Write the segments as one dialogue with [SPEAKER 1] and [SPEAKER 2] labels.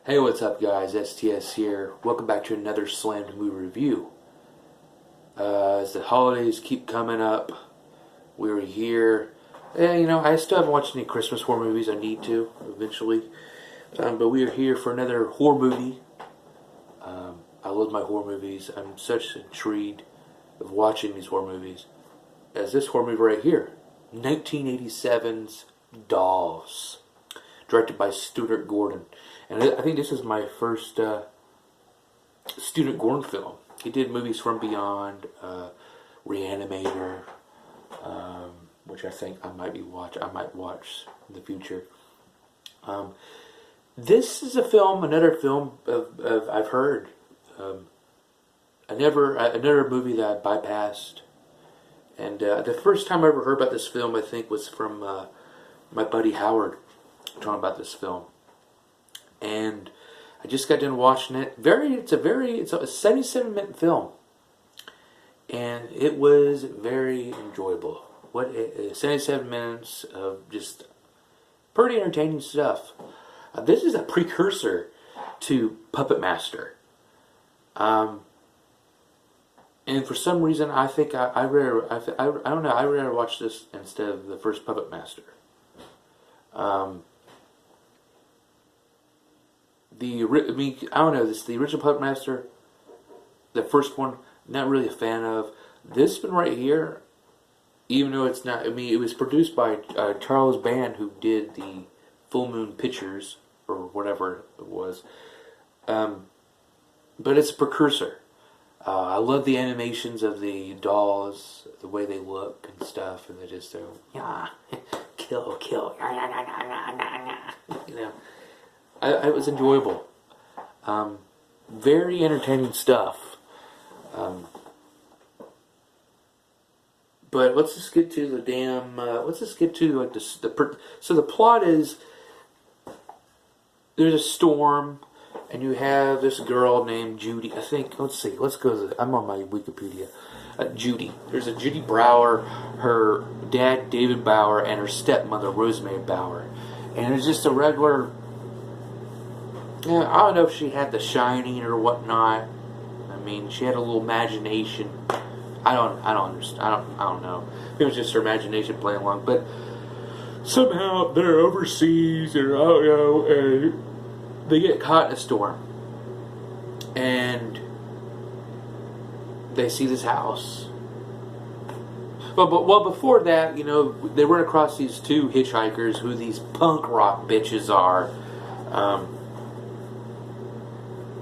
[SPEAKER 1] Hey, what's up, guys? STS here. Welcome back to another slammed movie review. As the holidays keep coming up, we're here. I still haven't watched any Christmas horror movies. I need to eventually. But we are here for another horror movie. I love my horror movies. I'm such intrigued of watching these horror movies. As this horror movie right here, 1987's Dolls, directed by Stuart Gordon. And I think this is my first Stuart Gordon film. He did movies from Beyond, Reanimator, which I think I might watch in the future. This is another film of I've heard. Another movie that I bypassed. And the first time I ever heard about this film, I think, was from my buddy Howard talking about this film. And I just got done watching it. It's a 77-minute film, and it was very enjoyable. 77 minutes of just pretty entertaining stuff. This is a precursor to Puppet Master. And for some reason, I think I don't know. I rather watch this instead of the first Puppet Master. The original Puppet Master, the first one, not really a fan of. This one right here, even though it's not, it was produced by Charles Band, who did the Full Moon Pictures, or whatever it was. But it's a precursor. I love the animations of the dolls, the way they look and stuff, and they just go, yeah, kill, It was enjoyable. Very entertaining stuff. But let's just get to the damn. Let's just get to like so the plot is there's a storm, and you have this girl named Judy. I think. Let's see. Let's go. I'm on my Wikipedia. Judy. There's a Judy Brower, her dad David Bauer, and her stepmother Rosemary Bauer, and it's just a regular. Yeah, I don't know if she had the shining or whatnot. I mean, she had a little imagination. I don't understand. I don't know. It was just her imagination playing along. But somehow they're overseas, or I don't know, and they get caught in a storm, and they see this house. Well, before that, they run across these two hitchhikers, who these punk rock bitches are.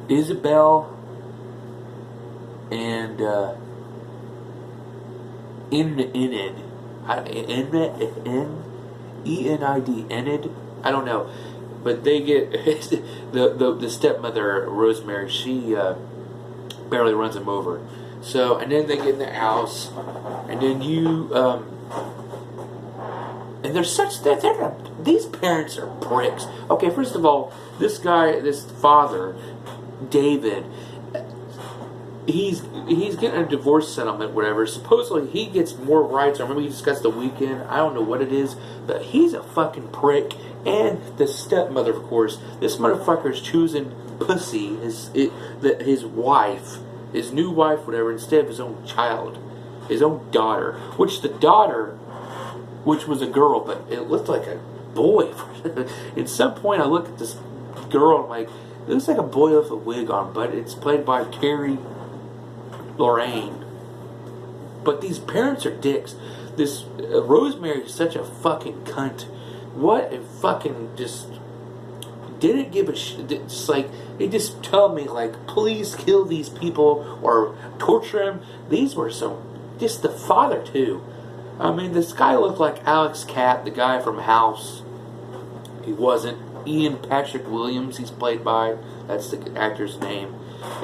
[SPEAKER 1] Isabel and Enid. Enid? I don't know. But they get the stepmother, Rosemary, she barely runs them over. So, and then they get in the house, and then and these parents are pricks. Okay, first of all, this father, David, he's getting a divorce settlement, whatever. Supposedly he gets more rights. I remember we discussed the weekend. I don't know what it is, but he's a fucking prick. And the stepmother, of course, this motherfucker's choosing pussy, his wife, his new wife, whatever, instead of his own child, his own daughter. Which was a girl, but it looked like a boy. At some point, I look at this girl and I'm like, it looks like a boy with a wig on, but it's played by Carrie Lorraine. But these parents are dicks. This Rosemary is such a fucking cunt. What a fucking just didn't give a shit. Just like they just tell me like, please kill these people or torture them. These were just the father too. I mean, this guy looked like Alex Catt, the guy from House. He wasn't. Ian Patrick Williams, he's played by. That's the actor's name.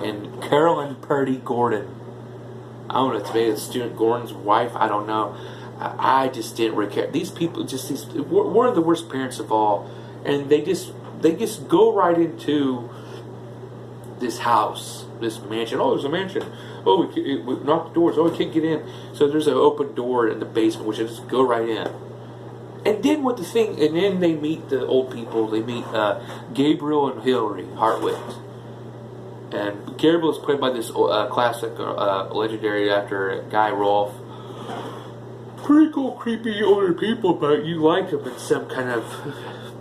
[SPEAKER 1] And Carolyn Purdy Gordon. I don't know if it's Stuart Gordon's wife. I don't know. I just didn't really care. These people, one of the worst parents of all. And they just go right into this house, this mansion. Oh, there's a mansion. Oh, we knocked the doors. Oh, we can't get in. So there's an open door in the basement, which I just go right in. And then what the thing, and then they meet the old people. They meet Gabriel and Hilary Hartwick. And Gabriel is played by this classic, legendary actor, guy Rolfe. Pretty cool, creepy older people, but you like them in some kind of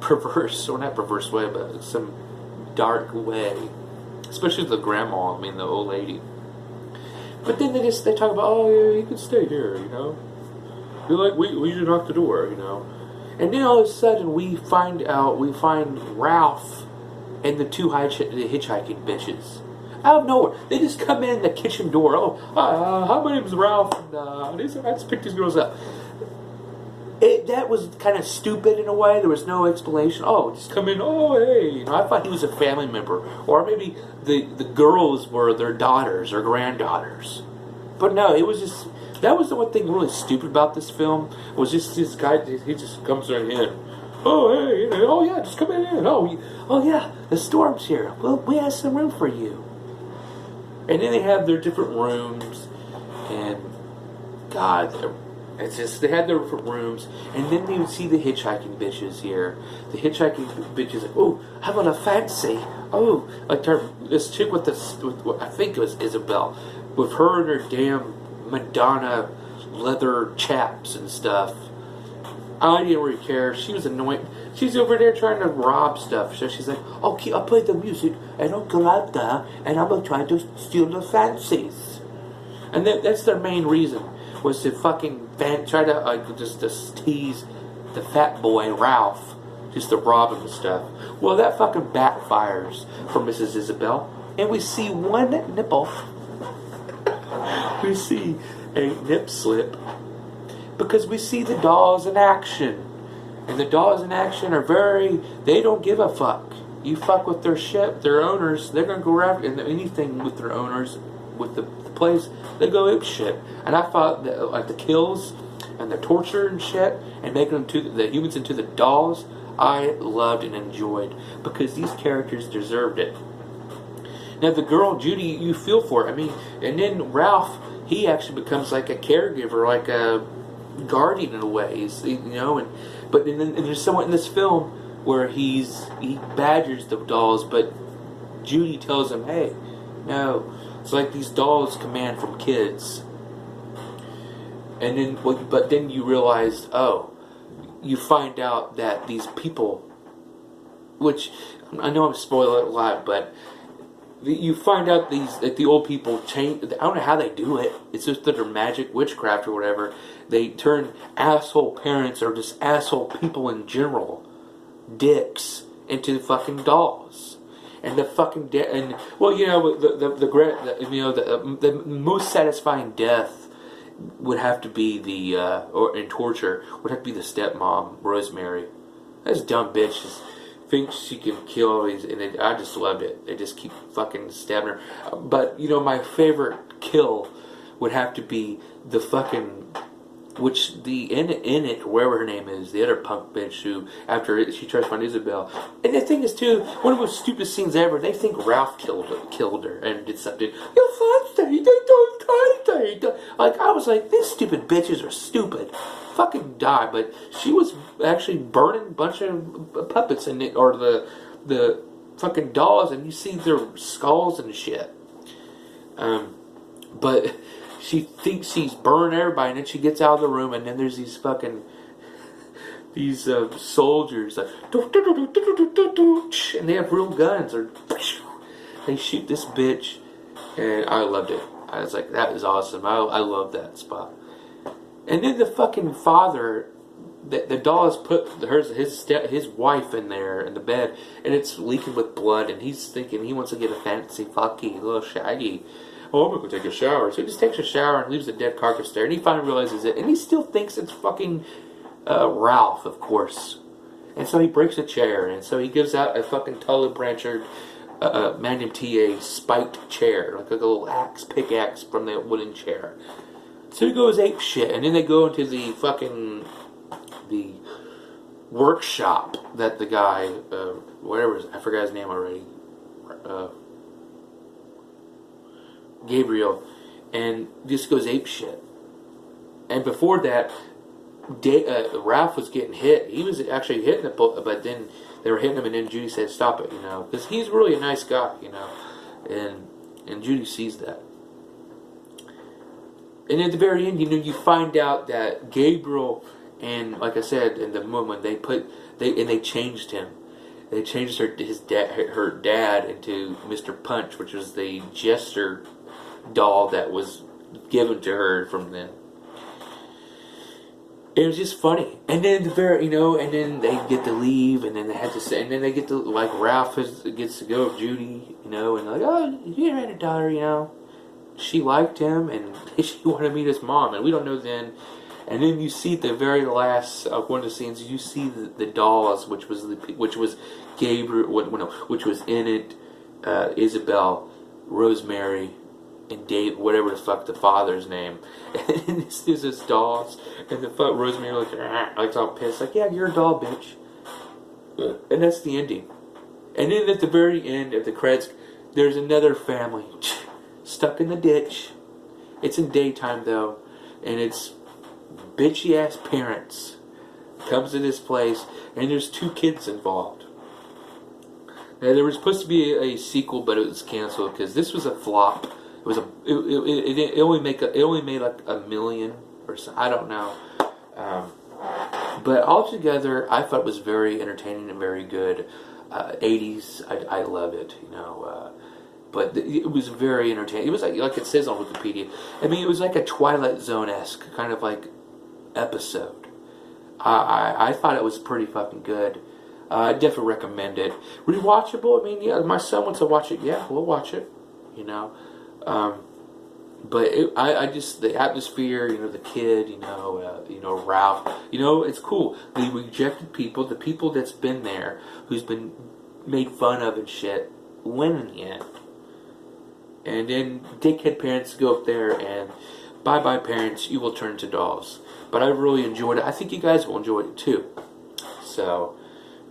[SPEAKER 1] perverse, or not perverse way, but some dark way. Especially the grandma, I mean the old lady. But then they talk about, oh yeah, you can stay here, you know. You're like, we should knock the door, you know. And then all of a sudden we find Ralph and the two hitchhiking bitches. Out of nowhere. They just come in the kitchen door. Oh, hi, my name's Ralph, and I just picked these girls up. That was kind of stupid in a way. There was no explanation. Oh, just come in. Oh, hey. You know, I thought he was a family member. Or maybe the girls were their daughters or granddaughters. But no, it was just... That was the one thing really stupid about this film. Was just this guy, he just comes right in. Oh, hey. Oh, yeah, just come in. Oh, yeah, the storm's here. Well, we have some room for you. And then they have their different rooms. And, God... It's just, they had their different rooms, and then you would see the hitchhiking bitches here. The hitchhiking bitches, like, oh, how about a fancy? Oh, like this chick with I think it was Isabel, with her and her damn Madonna leather chaps and stuff. I didn't really care. She was annoying. She's over there trying to rob stuff. So she's like, okay, I'll play the music, and I'll go out there, and I'm going to try to steal the fancies. And that's their main reason. Was to fucking try to just tease the fat boy Ralph, just to rob him and stuff. Well, that fucking backfires for Mrs. Isabel, and we see one nipple. We see a nip slip because we see the dolls in action, and the dolls in action are they don't give a fuck. You fuck with their shit, their owners, they're gonna go after anything with their owners, with the place, they go ape shit. And I thought that, like, the kills and the torture and shit, and making them the humans into the dolls, I loved and enjoyed, because these characters deserved it. Now the girl Judy, you feel for her. I mean, and then Ralph, he actually becomes like a caregiver, like a guardian in a way, you know. But there's someone in this film where he badgers the dolls, but Judy tells him, hey, no. It's like these dolls command from kids. And then, but then you realize, you find out that these people, which I know I'm spoiling a lot, but you find out that the old people change. I don't know how they do it. It's just that they're magic, witchcraft, or whatever. They turn asshole parents or just asshole people in general, dicks, into fucking dolls. And the fucking the most satisfying death would have to be in torture would have to be the stepmom, Rosemary. This dumb bitch just thinks she can kill all these, and I just loved it. They just keep fucking stabbing her. But my favorite kill would have to be the fucking. Which in it, wherever her name is, the other punk bitch who, after she tries to find Isabel. And the thing is, too, one of the stupidest scenes ever, they think Ralph killed her and did something. You're fancy, they don't tie. Like, I was like, these stupid bitches are stupid. Fucking die. But she was actually burning a bunch of puppets in it, or the fucking dolls, and you see their skulls and shit. But she thinks she's burned everybody, and then she gets out of the room, and then there's these fucking soldiers, like, and they have real guns, or they shoot this bitch, and I loved it. I was like, that is awesome. I love that spot. And then the fucking father, the doll has put his wife in there in the bed, and it's leaking with blood, and he's thinking he wants to get a fancy fucky little shaggy. Oh, I'm going to take a shower. So he just takes a shower and leaves the dead carcass there. And he finally realizes it. And he still thinks it's fucking Ralph, of course. And so he breaks a chair. And so he gives out a fucking Tully Blanchard Magnum TA spiked chair. Like a little pickaxe from the wooden chair. So he goes ape shit. And then they go into the fucking the workshop that the guy, I forgot his name already. Gabriel, and just goes ape shit. And before that, Ralph was getting hit. He was actually hitting the book, but then they were hitting him, and then Judy said, "Stop it," because he's really a nice guy, and Judy sees that. And at the very end, you find out that Gabriel, and like I said, in the moment they changed him. They changed her dad into Mr. Punch, which was the jester doll that was given to her from then. It was just funny, and then the very, and then they get to leave, and then they had to say, and then they get to like Ralph gets to go with Judy, and like, oh, you had a daughter, she liked him, and she wanted to meet his mom, and we don't know then. And then you see at the very last of one of the scenes, you see the dolls, which was Gabriel, which was in it, Isabel, Rosemary, and Dave, whatever the fuck the father's name. And there's this dolls, and the fuck Rosemary like all pissed, like, yeah, you're a doll, bitch. And that's the ending. And then at the very end of the credits, there's another family stuck in the ditch. It's in daytime though, and it's bitchy ass parents comes to this place, and there's 2 kids involved. Now there was supposed to be a sequel, but it was canceled because this was a flop. It was it only made like $1 million or so. I don't know. But altogether, I thought it was very entertaining and very good. 80s, I love it. But it was very entertaining. It was like it says on Wikipedia. I mean, it was like a Twilight Zone-esque kind of like episode. I thought it was pretty fucking good. I definitely recommend it. Rewatchable? I mean, yeah, my son wants to watch it. Yeah, we'll watch it. But I just, the atmosphere, the kid, Ralph, it's cool. The rejected people, the people that's been there, who's been made fun of and shit, win in the end. And then dickhead parents go up there and, bye-bye parents, you will turn to dolls. But I really enjoyed it. I think you guys will enjoy it too. So,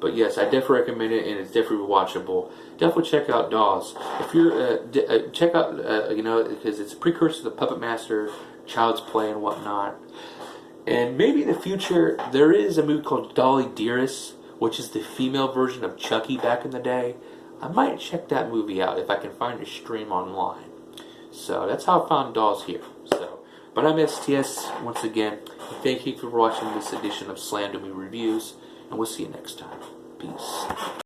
[SPEAKER 1] but yes, I definitely recommend it, and it's definitely watchable. Definitely check out Dolls. If you're check out, because it's a precursor to the Puppet Master, Child's Play, and whatnot. And maybe in the future there is a movie called Dolly Dearest, which is the female version of Chucky back in the day. I might check that movie out if I can find a stream online. So that's how I found Dolls here. So, but I'm STS once again. Thank you for watching this edition of Slam to Me Reviews, and we'll see you next time. Peace.